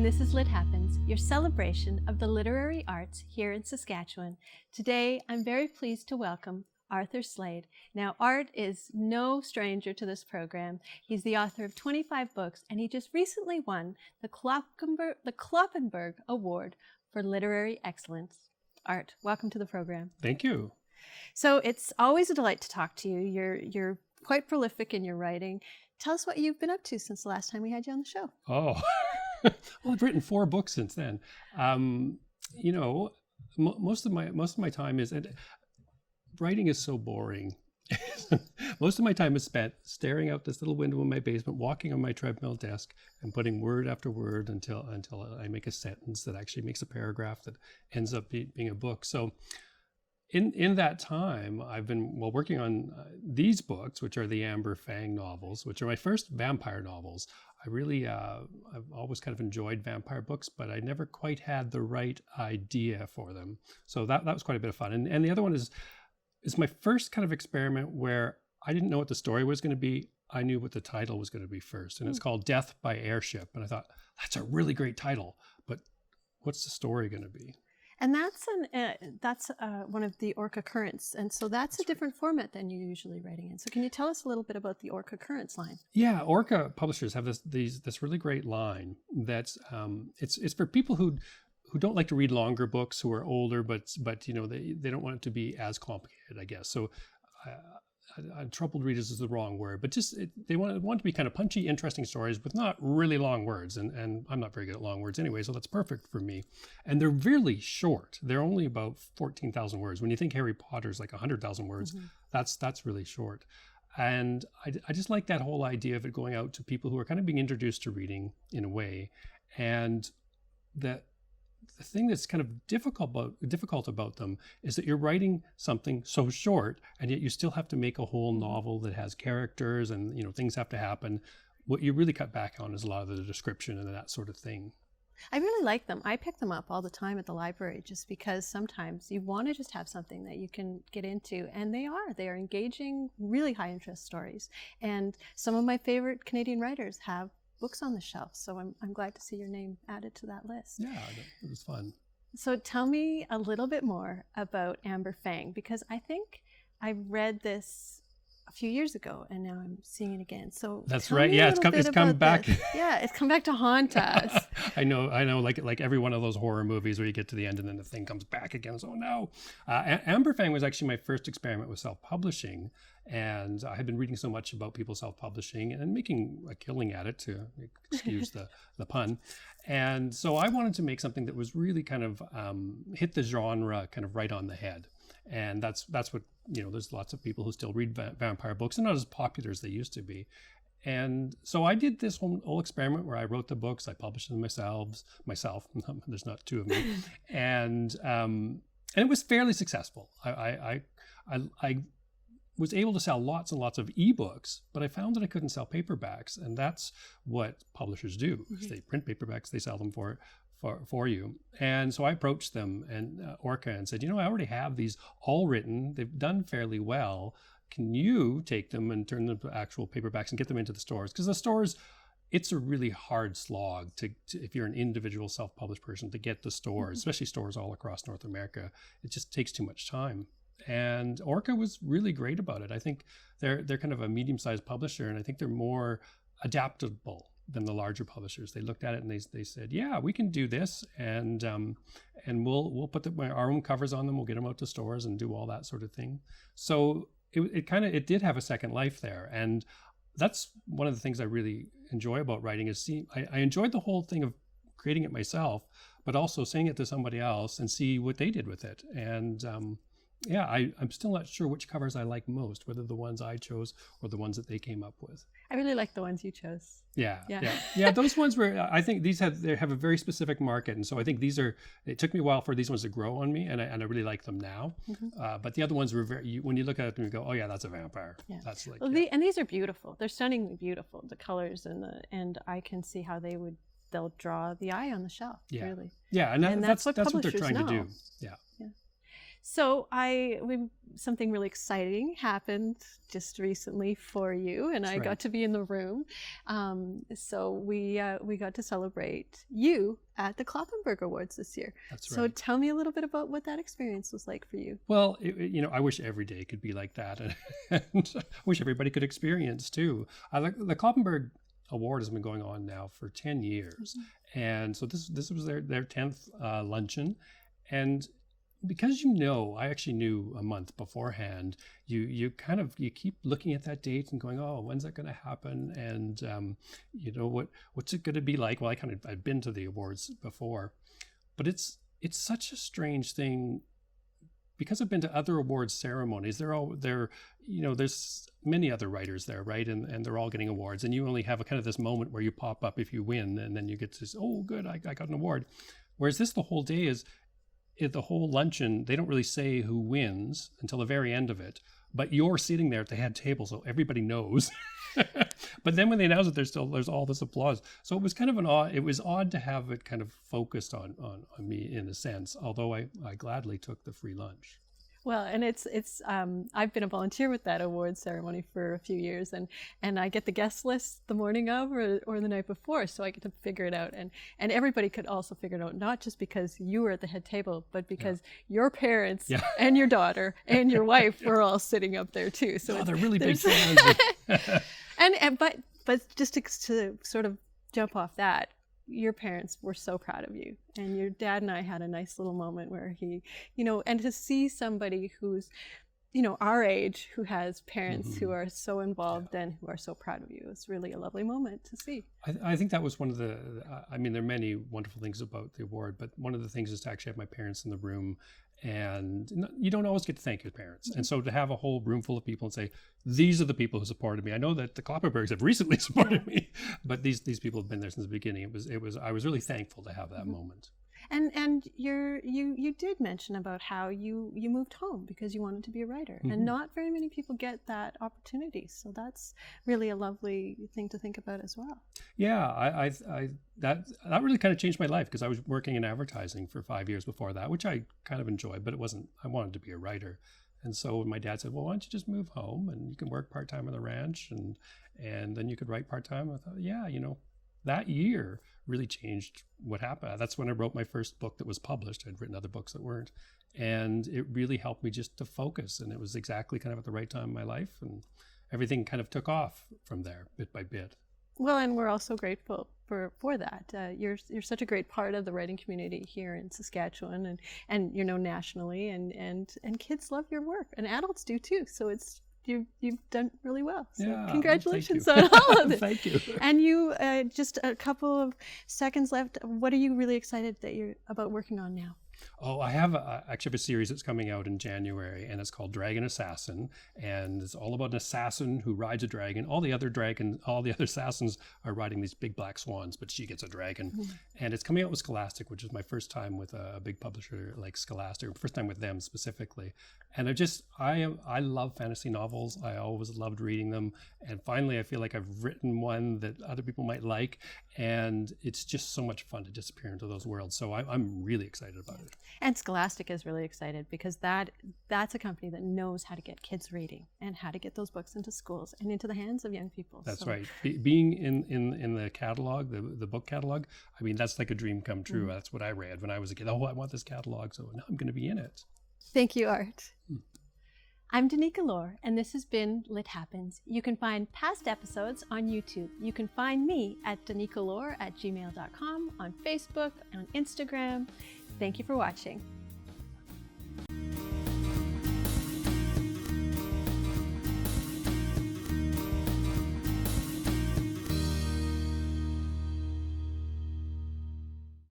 this is Lit Happens, your celebration of the literary arts here in Saskatchewan. Today, I'm very pleased to welcome Arthur Slade. Now, Art is no stranger to this program. He's the author of 25 books, and he just recently won the Clockenburg Award for Literary Excellence. Art, welcome to the program. Thank you. So it's always a delight to talk to you. You're quite prolific in your writing. Tell us what you've been up to since the last time we had you on the show. Oh, well, I've written 4 books since then. You know, most of my time is, and writing is so boring. Most of my time is spent staring out this little window in my basement, walking on my treadmill desk, and putting word after word until I make a sentence that actually makes a paragraph that ends up being a book. So in that time, I've been working on these books, which are the Amber Fang novels, which are my first vampire novels. I really, I've always kind of enjoyed vampire books, but I never quite had the right idea for them. So that was quite a bit of fun. And the other one is my first kind of experiment where I didn't know what the story was going to be. I knew what the title was going to be first. And it's called Death by Airship. And I thought, that's a really great title, but what's the story going to be? And that's one of the occurrence, and so that's a different format than you're usually writing in. So can you tell us a little bit about the occurrence line? Yeah, Orca publishers have this really great line that's it's for people who don't like to read longer books, who are older, but you know they don't want it to be as complicated, I guess. So troubled readers is the wrong word, but just they want to be kind of punchy, interesting stories with not really long words, and I'm not very good at long words anyway, so that's perfect for me. And they're really short. They're only about 14,000 words. When you think Harry Potter's like 100,000 words, that's really short. And I just like that whole idea of it going out to people who are kind of being introduced to reading in a way, and that the thing that's kind of difficult about them is that you're writing something so short, and yet you still have to make a whole novel that has characters and, you know, things have to happen. What you really cut back on is a lot of the description and that sort of thing. I really like them. I pick them up all the time at the library just because sometimes you want to just have something that you can get into, and they are engaging, really high interest stories. And some of my favorite Canadian writers have books on the shelf, so I'm glad to see your name added to that list. Yeah, it was fun. So tell me a little bit more about Amber Fang, because I think I read this a few years ago and now I'm seeing it again. So that's right. Yeah, it's come back. Yeah, it's come back to haunt us. I know. Like every one of those horror movies where you get to the end and then the thing comes back again. So no, Amber Fang was actually my first experiment with self-publishing, and I had been reading so much about people self-publishing and making a killing at it, to excuse the pun. And so I wanted to make something that was really kind of hit the genre kind of right on the head. And that's what, you know, there's lots of people who still read vampire books. They're not as popular as they used to be. And so I did this whole experiment where I wrote the books, I published them myself. There's not 2 of me. And it was fairly successful. I was able to sell lots and lots of ebooks, but I found that I couldn't sell paperbacks. And that's what publishers do. They print paperbacks, they sell them for you. And so I approached them and Orca and said, you know, I already have these all written. They've done fairly well. Can you take them and turn them to actual paperbacks and get them into the stores? Because the stores, it's a really hard slog to if you're an individual self-published person, to get the stores, especially stores all across North America. It just takes too much time. And Orca was really great about it. I think they're kind of a medium-sized publisher, and I think they're more adaptable than the larger publishers. They looked at it and they said, yeah, we can do this, and we'll put our own covers on them. We'll get them out to stores and do all that sort of thing. So it did have a second life there, and that's one of the things I really enjoy about writing is I enjoyed the whole thing of creating it myself, but also saying it to somebody else and see what they did with it. And I'm still not sure which covers I like most, whether the ones I chose or the ones that they came up with. I really like the ones you chose. Yeah. Those ones I think they have a very specific market, and so I think it took me a while for these ones to grow on me, and I really like them now. But the other ones were when you look at them, you go, oh yeah, that's a vampire. Yeah. That's like. And these are beautiful. They're stunningly beautiful. The colors and I can see how they'll draw the eye on the shelf. Yeah. Really. Yeah, and that's what they're trying to do. Yeah. So something really exciting happened just recently for you, and I got to be in the room. So we got to celebrate you at the Clockenburg Awards this year. That's right. So tell me a little bit about what that experience was like for you. Well, I wish every day could be like that, and I wish everybody could experience too. The Clockenburg Award has been going on now for 10 years, and so this was their 10th luncheon, and because I actually knew a month beforehand, you keep looking at that date and going, oh, when's that going to happen? And what's it going to be like? Well, I've been to the awards before, but it's such a strange thing because I've been to other awards ceremonies. There's many other writers there, right? And they're all getting awards, and you only have a kind of this moment where you pop up if you win, and then you get to say, oh, good, I got an award. Whereas the whole day is. The whole luncheon, they don't really say who wins until the very end of it, but you're sitting there at the head table, so everybody knows. But then when they announce it, there's all this applause. So it was kind of it was odd to have it kind of focused on me in a sense, although I gladly took the free lunch. Well, and it's I've been a volunteer with that award ceremony for a few years, and I get the guest list the morning of or the night before, so I get to figure it out, and everybody could also figure it out, not just because you were at the head table, but because your parents and your daughter and your wife were all sitting up there too. So they're really big fans. but just to sort of jump off that, your parents were so proud of you, and your dad and I had a nice little moment where he, and to see somebody who's, our age, who has parents who are so involved and who are so proud of you, it's really a lovely moment to see. I think that was one of the, there are many wonderful things about the award, but one of the things is to actually have my parents in the room, and you don't always get to thank your parents. And so to have a whole room full of people and say, these are the people who supported me. I know that the Clockenburgs have recently supported me, but these people have been there since the beginning. I was really thankful to have that moment. And you did mention about how you moved home because you wanted to be a writer, and not very many people get that opportunity. So that's really a lovely thing to think about as well. Yeah, that really kind of changed my life because I was working in advertising for 5 years before that, which I kind of enjoyed, but I wanted to be a writer. And so my dad said, well, why don't you just move home and you can work part-time on the ranch and then you could write part-time. I thought, that year really changed what happened. That's when I wrote my first book that was published. I'd written other books that weren't. And it really helped me just to focus. And it was exactly kind of at the right time in my life. And everything kind of took off from there, bit by bit. Well, and we're also grateful for that. You're such a great part of the writing community here in Saskatchewan and nationally. And kids love your work, and adults do too. So you've done really well. So congratulations on all of it. Thank you. And you, just a couple of seconds left. What are you really excited about working on now? Oh, I have actually a series that's coming out in January, and it's called Dragon Assassin, and it's all about an assassin who rides a dragon. All the other assassins are riding these big black swans, but she gets a dragon. And it's coming out with Scholastic, which is my first time with a big publisher like Scholastic, first time with them specifically. And I love fantasy novels. I always loved reading them, and finally I feel like I've written one that other people might like, and it's just so much fun to disappear into those worlds. So I'm really excited about it. And Scholastic is really excited because that's a company that knows how to get kids reading and how to get those books into schools and into the hands of young people. That's right. Being in the catalog, the book catalog, that's like a dream come true. That's what I read when I was a kid. Oh, I want this catalog, so now I'm going to be in it. Thank you, Art. I'm Danica Lorer, and this has been Lit Happens. You can find past episodes on YouTube. You can find me at danicalorer@gmail.com, on Facebook, on Instagram. Thank you for watching.